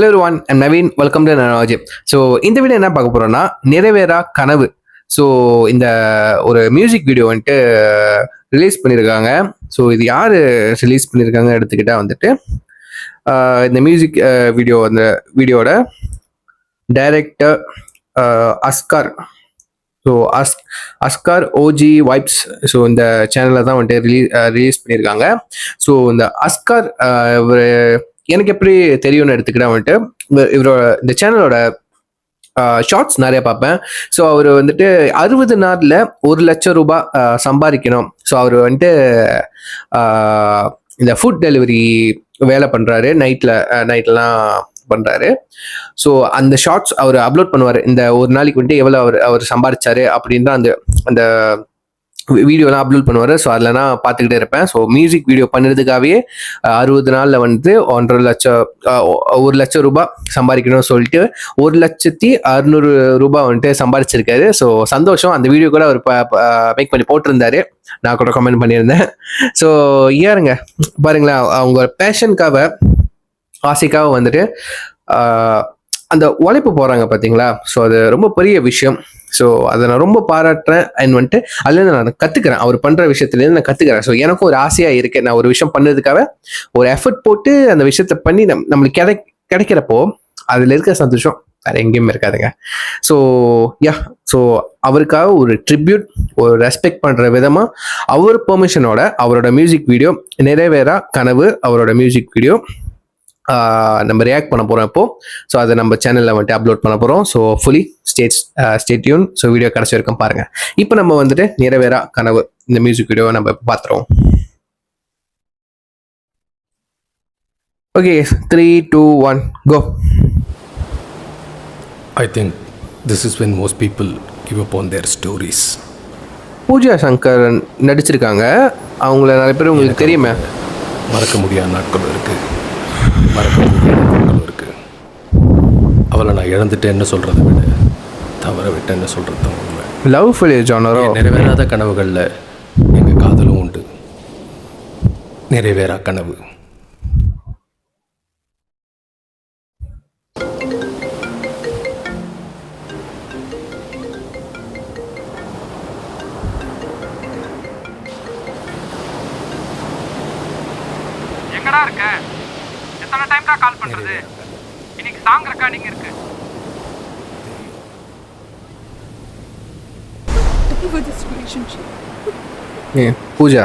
Hello everyone, I'm Naveen. Welcome to Nanaji. So இந்த video என்ன பார்க்க போறோம்னா, நிறைவேறா கனவு. ஸோ இந்த ஒரு மியூசிக் வீடியோ வந்துட்டு ரிலீஸ் பண்ணியிருக்காங்க. ஸோ இது யார் ரிலீஸ் பண்ணியிருக்காங்க எடுத்துக்கிட்டா வந்துட்டு இந்த மியூசிக் வீடியோ, அந்த வீடியோட director Askar. So Askar OG vibes. So இந்த சேனலில் தான் வந்துட்டு ரிலீஸ் பண்ணியிருக்காங்க. ஸோ இந்த அஸ்கார் இவர் எனக்கு எப்படி தெரியும்னு எடுத்துக்கிட்டா வந்துட்டு இவரோட இந்த சேனலோட ஷார்ட்ஸ் நிறைய பார்ப்பேன். ஸோ அவர் வந்துட்டு 60 நாளில் 1,00,000 ரூபாய் சம்பாதிக்கணும். ஸோ அவர் வந்துட்டு இந்த ஃபுட் டெலிவரி வேலை பண்ணுறாரு. நைட்லாம் பண்ணுறாரு. ஸோ அந்த ஷார்ட்ஸ் அவர் அப்லோட் பண்ணுவார். இந்த ஒரு நாளைக்கு வந்துட்டு எவ்வளோ அவர் சம்பாதிச்சாரு அப்படின்ற அந்த வீடியோலாம் அப்லோட் பண்ணுவார். ஸோ அதில் நான் பார்த்துக்கிட்டே இருப்பேன். ஸோ மியூசிக் வீடியோ பண்ணுறதுக்காகவே 60 நாளில் வந்து 1,00,000 ரூபாய் சம்பாதிக்கணும்னு சொல்லிட்டு 1,600,000 ரூபாய் வந்துட்டு சம்பாதிச்சிருக்காரு. ஸோ சந்தோஷம். அந்த வீடியோ கூட அவர் மேக் பண்ணி போட்டிருந்தாரு. நான் கூட கமெண்ட் பண்ணியிருந்தேன். ஸோ ஏறுங்க பாருங்களேன், அவங்க பேஷனுக்காக, ஆசைக்காக வந்துட்டு அந்த உழைப்பு போகிறாங்க பார்த்தீங்களா. ஸோ அது ரொம்ப பெரிய விஷயம். ஸோ அதை நான் ரொம்ப பாராட்டுறேன். அண்ட் வந்துட்டு அதுலேருந்து நான் கற்றுக்கிறேன். அவர் பண்ணுற விஷயத்துலேருந்து நான் கற்றுக்கிறேன். ஸோ எனக்கும் ஒரு ஆசையாக இருக்கேன். நான் ஒரு விஷயம் பண்ணுறதுக்காக ஒரு எஃபர்ட் போட்டு அந்த விஷயத்த பண்ணி நம்மளுக்கு கிடைக்கிறப்போ அதில் இருக்க சந்தோஷம் வேறு எங்கேயுமே இருக்காதுங்க. ஸோ ஸோ அவருக்காக ஒரு ட்ரிபியூட், ஒரு ரெஸ்பெக்ட் பண்ணுற விதமாக அவர் பெர்மிஷனோட அவரோட மியூசிக் வீடியோ நிறைவேறா கனவு, அவரோட மியூசிக் வீடியோ நம்ம ரியாக்ட் பண்ண போகிறோம் இப்போ. ஸோ அதை நம்ம சேனலில் வந்துட்டு அப்லோட் பண்ண போகிறோம். So fully stay tune. So video கடைசி வரைக்கும் பாருங்கள். இப்போ நம்ம வந்துட்டு நிறைவேறா கனவு இந்த மியூசிக் வீடியோவை நம்ம பார்த்துருவோம். Okay, 3, 2, 1 go. I think this is when most people give up on their stories. Pooja Shankar நடிச்சிருக்காங்க. அவங்கள நிறைய பேர் உங்களுக்கு தெரியுமே. மறக்க முடியாத நாட்களும் இருக்குது, மறக்க முடியாத நாட்களும் இருக்குது. அவளை நான் இழந்துட்டு என்ன சொல்கிறத விட தவற விட்டு என்ன சொல்கிறது தான் உண்மை. லவ் ஃபெயிலியர் ஜானரோ. நிறைவேறாத கனவுகளில் எங்கள் காதலும் உண்டு. நிறைவேறா கனவு. எங்கடா இருக்க? எத்தனை டைம் தான் கால் பண்றது? இன்னைக்கு சாங் ரெக்கார்டிங் இருக்கு. Over this relationship. பூஜா.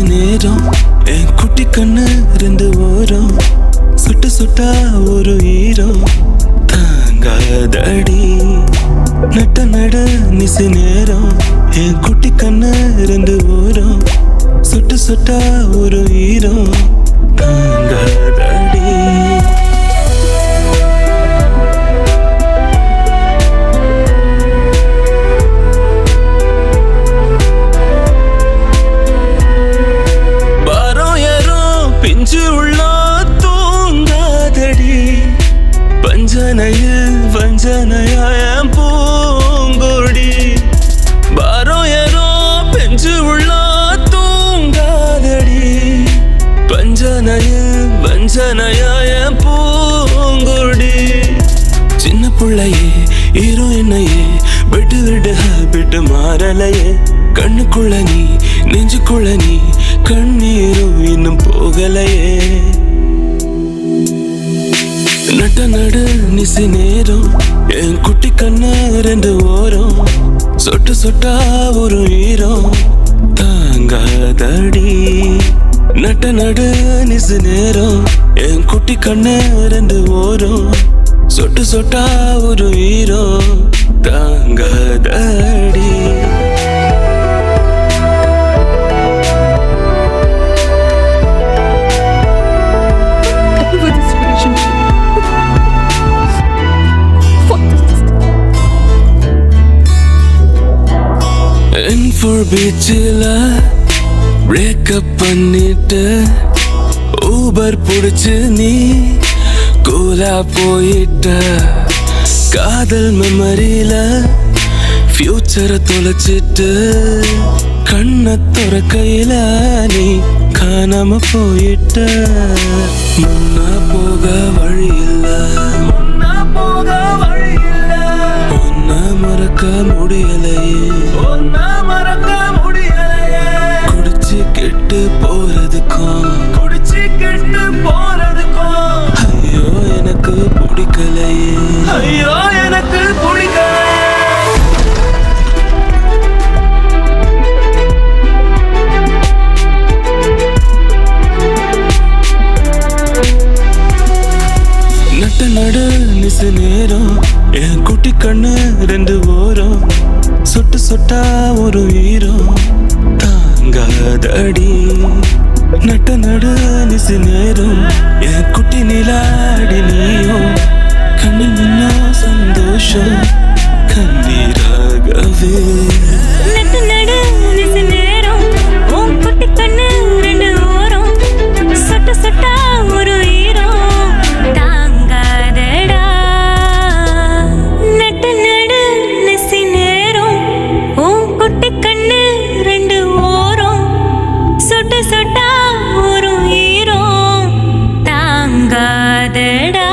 நேரம் என் குட்டி கண்ணு 2 ஓரம் சுட்டு சுட்டா ஒரு ஈரம் தாங்காதடி. நட நிசு நேரம் என் குட்டி கண்ணு 2 ஓரம் சுட்டு சுட்டா ஒரு ஈரம் தாங்காதடி. வஞ்சனையாய பூங்கொடி பாரோ ஏறோ பெஞ்சு உள்ள தூங்காதடி. வஞ்சனையாய பூங்கொடி சின்ன பிள்ளையே ஹீரோ என்னையே விட்டு விட்டு ஹாபிட்டு மாறலையே. கண்ணுக்குள்ள நீ நெஞ்சுக்குள்ள நீ கண்ணீரும் இன்னும் போகலையே. நட நிசு நேரம் என் குட்டி கண்ணு 2 ஓரம் சொட்டு சொட்டா ஒரு ஈரம் தாங்காதடி. நட நிசு நேரம் என் குட்டி கண்ணு 2 ஓரம் சொட்டு சொட்டா ஒரு ஈரம் தாங்காதடி. C4 பீச்சில் பிரேக்கப் பண்ணிட்டு ஊபர் புடிச்சு நீ கூலா போயிட்ட. காதல் மெமரியில ஃபியூச்சரை தொலைச்சிட்டு கண்ணை துறக்கையில நீ காணாம போயிட்ட. முன்னா போக வழி இல்ல, ஒன்ன மறக்க முடியலையே, குடிச்சு கெட்டு போறதுக்கும் ஐயோ எனக்கு பிடிக்கலையே, நட்ட நடு நிசு நேரம் என் குட்டி கண்ணு ரெண்டு ஓரம் சொட்டு சொட்டா ஒரு ஈரம் தாங்காதடி. நட்ட நடு நிசு நேரம் என் குட்டி நிலாடி நீயும் கண்ணில் முன்னா சந்தோஷம் கண்ணீராகவே. நட்டு நடு நிசு நேரம் உன் குட்டி கண்ணு ரெண்டு ஓரம் சொட்டு சொட்டா ஒரு ஈரம் தாங்காதடா. நட்டு நடு நிசு நேரம் உன் குட்டி கண்ணு ரெண்டு ஓரம் சொட்டு சொட்டா ஒரு ஈரம் தாங்காதடா.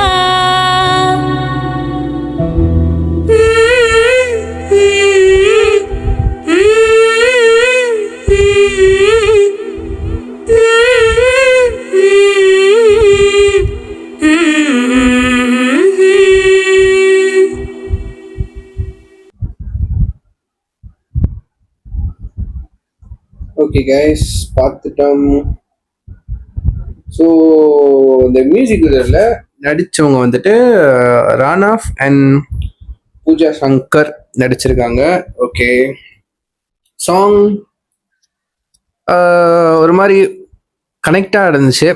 ஓகே கைஸ், பார்த்துட்டோம். ஸோ இந்த மியூசிக் வீடியோவில் நடித்தவங்க வந்துட்டு ரானாஃப் அண்ட் பூஜா சங்கர் நடிச்சிருக்காங்க. ஓகே, சாங் ஒரு மாதிரி கனெக்டாக இருந்துச்சு.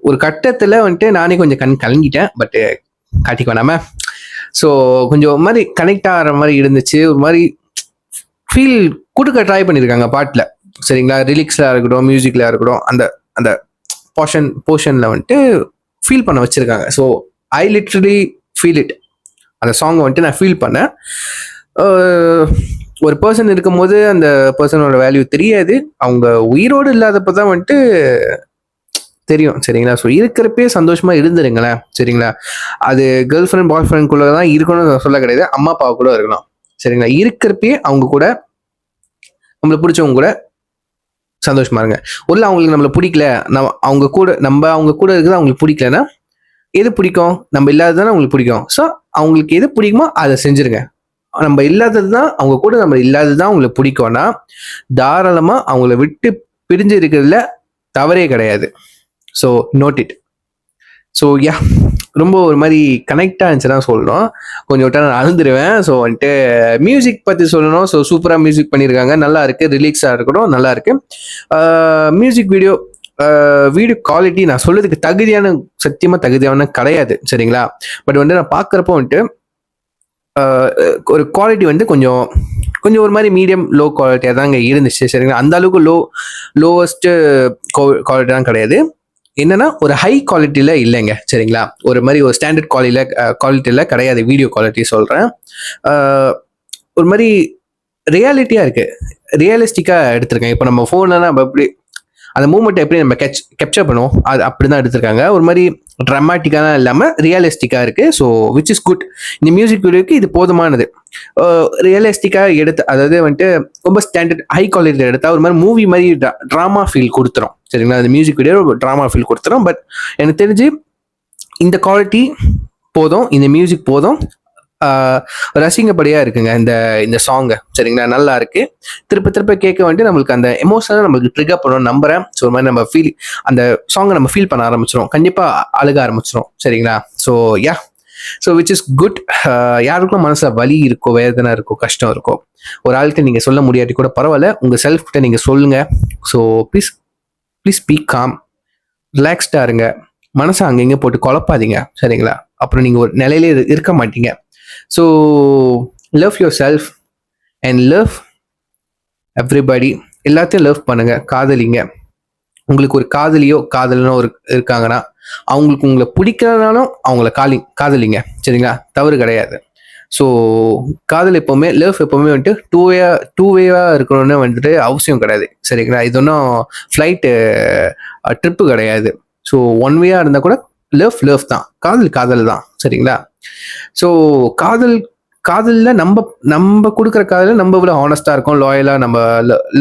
ஒரு கட்டத்தில் வந்துட்டு நானே கொஞ்சம் கலங்கிட்டேன், பட்டு காட்டிக்க வேணாம. ஸோ கொஞ்சம் ஒரு மாதிரி கனெக்ட் ஆகிற மாதிரி இருந்துச்சு. ஒரு மாதிரி ஃபீல் கொடுக்க ட்ரை பண்ணியிருக்காங்க பாட்டில், சரிங்களா? லிரிக்ஸில் இருக்கட்டும், மியூசிக்கில் இருக்கட்டும், அந்த அந்த போர்ஷனில் வந்துட்டு ஃபீல் பண்ண வச்சுருக்காங்க. So I literally feel it. அந்த சாங்கை வந்துட்டு நான் ஃபீல் பண்ணேன். ஒரு பர்சன் இருக்கும்போது அந்த பர்சனோட வேல்யூ தெரியாது, அவங்க உயிரோடு இல்லாதப்போ தான் வந்துட்டு தெரியும், சரிங்களா? ஸோ இருக்கிறப்பே சந்தோஷமாக இருந்துருங்களேன், சரிங்களா? அது கேர்ள் ஃப்ரெண்ட் பாய் ஃப்ரெண்ட்குள்ளே தான் இருக்கணும்னு சொல்ல கிடையாது, அம்மா அப்பாவை கூட இருக்கலாம், சரிங்களா? இருக்கிறப்பே அவங்க கூட, நம்மளை பிடிச்சவங்க கூட சந்தோஷமா இருங்க. ஒரு அவங்களுக்கு நம்மளை பிடிக்கல, அவங்க கூட இருக்குது அவங்களுக்கு பிடிக்கலன்னா, எது பிடிக்கும்? நம்ம இல்லாதது தானே அவங்களுக்கு பிடிக்கும். ஸோ அவங்களுக்கு எது பிடிக்குமோ அதை செஞ்சுருங்க. நம்ம இல்லாதது தான், அவங்க கூட நம்ம இல்லாதது தான் அவங்களுக்கு பிடிக்கும்னா தாராளமாக அவங்கள விட்டு பிரிஞ்சு இருக்கிறதுல தவறே கிடையாது. So note it. So yeah, ரொம்ப ஒரு மாதிரி கனெக்டாக இருந்துச்சுன்னா சொல்லணும். கொஞ்சம் விட்டா நான் அழுந்துருவேன். ஸோ வந்துட்டு மியூசிக் பற்றி சொல்லணும். ஸோ சூப்பராக மியூசிக் பண்ணியிருக்காங்க, நல்லா இருக்குது. ரிலீக்ஸாக இருக்கட்டும், நல்லா இருக்குது. மியூசிக் வீடியோ குவாலிட்டி நான் சொல்றதுக்கு சத்தியமாக தகுதியான கிடையாது, சரிங்களா? பட் வந்துட்டு நான் பார்க்குறப்போ வந்துட்டு ஒரு குவாலிட்டி வந்து கொஞ்சம் ஒரு மாதிரி மீடியம் லோ குவாலிட்டியாக தான் இங்கே இருந்துச்சு, சரிங்களா? அந்த அளவுக்கு லோவஸ்ட்டு குவாலிட்டி தான் கிடையாது. என்னன்னா ஒரு ஹை குவாலிட்டியில் இல்லைங்க, சரிங்களா? ஒரு மாதிரி ஒரு ஸ்டாண்டர்ட் குவாலிட்டியில் கிடையாது. வீடியோ குவாலிட்டி சொல்கிறேன். ஒரு மாதிரி ரியாலிட்டியாக இருக்குது, ரியலிஸ்டிக்காக எடுத்திருக்கேன். இப்போ நம்ம ஃபோனில் நம்ம எப்படி அந்த மூமெண்ட்டை எப்படி நம்ம கேப்சர் பண்ணுவோம், அது அப்படி தான் எடுத்திருக்காங்க. ஒரு மாதிரி ட்ராமாட்டிக்காக இல்லாமல் ரியலிஸ்டிக்காக இருக்குது. So which is good. இந்த மியூசிக் வீடியோக்கு இது போதுமானது. ரியலிஸ்டிக்காக அதாவது வந்துட்டு ரொம்ப ஸ்டாண்டர்ட் ஹை குவாலிட்டியில் எடுத்தால் ஒரு மாதிரி மூவி மாதிரி ட்ராமா ஃபீல் கொடுத்துரும், சரிங்களா? அந்த மியூசிக் வீடியோ ட்ராமா ஃபீல் கொடுத்துரும். பட் எனக்கு தெரிஞ்சு இந்த குவாலிட்டி போதும், இந்த மியூசிக் போதும். ரசிங்கப்படியாக இருக்குங்க இந்த சாங்கு, சரிங்களா? நல்லா இருக்குது. திருப்ப கேட்க வந்துட்டு நம்மளுக்கு அந்த எமோஷனலாக நம்மளுக்கு ட்ரிகர் பண்ணணும் நம்புறேன். ஸோ ஒரு மாதிரி நம்ம அந்த சாங்கை நம்ம ஃபீல் பண்ண ஆரம்பிச்சிடும், கண்டிப்பாக அழுக ஆரம்பிச்சிடும், சரிங்களா? So yeah, so which is good. யாருக்கும் மனசில் வலி இருக்கோ, வேதனை இருக்கோ, கஷ்டம் இருக்கோ, ஒரு ஆளுக்கு நீங்கள் சொல்ல முடியாட்டி கூட பரவாயில்ல, உங்கள் செல்ஃப் கிட்ட நீங்கள் சொல்லுங்கள். ஸோ ப்ளீஸ் பி காம், ரிலாக்ஸ்டாக இருங்க. மனசை அங்கங்கே போட்டு குழப்பாதீங்க, சரிங்களா? அப்புறம் நீங்கள் ஒரு நிலையிலே இருக்க மாட்டீங்க. So love your self and love everybody எல்லாத்தையும் லவ் பண்ணுங்க, காதலிங்க. உங்களுக்கு ஒரு காதலியோ காதலனோ இருக்காங்கன்னா அவங்களுக்கு உங்களை பிடிக்கிறதுனாலும் அவங்கள காதலிங்க, சரிங்களா? தவறு கிடையாது. ஸோ காதல் எப்போவுமே எப்போவுமே வந்துட்டு டூ வேவாக இருக்கணும்னு வந்துட்டு அவசியம் கிடையாது, சரிங்களா? இது ஒன்றும் ஃப்ளைட்டு ட்ரிப்பு கிடையாது. ஸோ ஒன் வேயாக இருந்தால் கூட லவ் தான், காதல் தான், சரிங்களா? ஸோ காதலில் நம்ம கொடுக்குற காதலில் நம்ம இவ்வளோ ஹானஸ்டாக இருக்கோம், லாயலாக நம்ம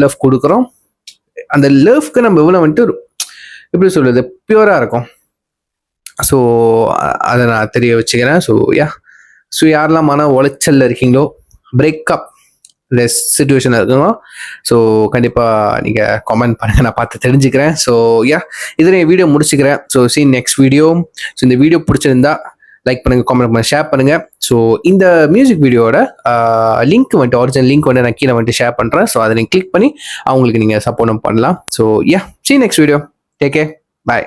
லவ் கொடுக்குறோம். அந்த லவ்க்கு நம்ம இவ்வளோ வந்துட்டு எப்படி சொல்கிறது, பியூராக இருக்கும். ஸோ அதை நான் தெரிய வச்சுக்கிறேன். ஸோ யாரெல்லாம் மன உளைச்சலில் இருக்கீங்களோ, பிரேக்கப் சிச்சுவேஷன் இருக்குங்களோ, ஸோ கண்டிப்பாக நீங்கள் கமெண்ட் பண்ணுங்கள், நான் பார்த்து தெரிஞ்சுக்கிறேன். ஸோ இதில் என் வீடியோ முடிச்சுக்கிறேன். So next video. ஸோ இந்த வீடியோ பிடிச்சிருந்தா லைக் பண்ணுங்கள், கமெண்ட் பண்ணுங்கள், ஷேர் பண்ணுங்கள். ஸோ இந்த மியூசிக் வீடியோட லிங்க் வந்துட்டு ஒரிஜினல் லிங்க் வந்து நான் கீழே வந்துட்டு ஷேர் பண்ணுறேன். ஸோ அதை நீங்கள் கிளிக் பண்ணி அவங்களுக்கு நீங்கள் சப்போர்ட்டும் பண்ணலாம். So next video. Take care, பாய்.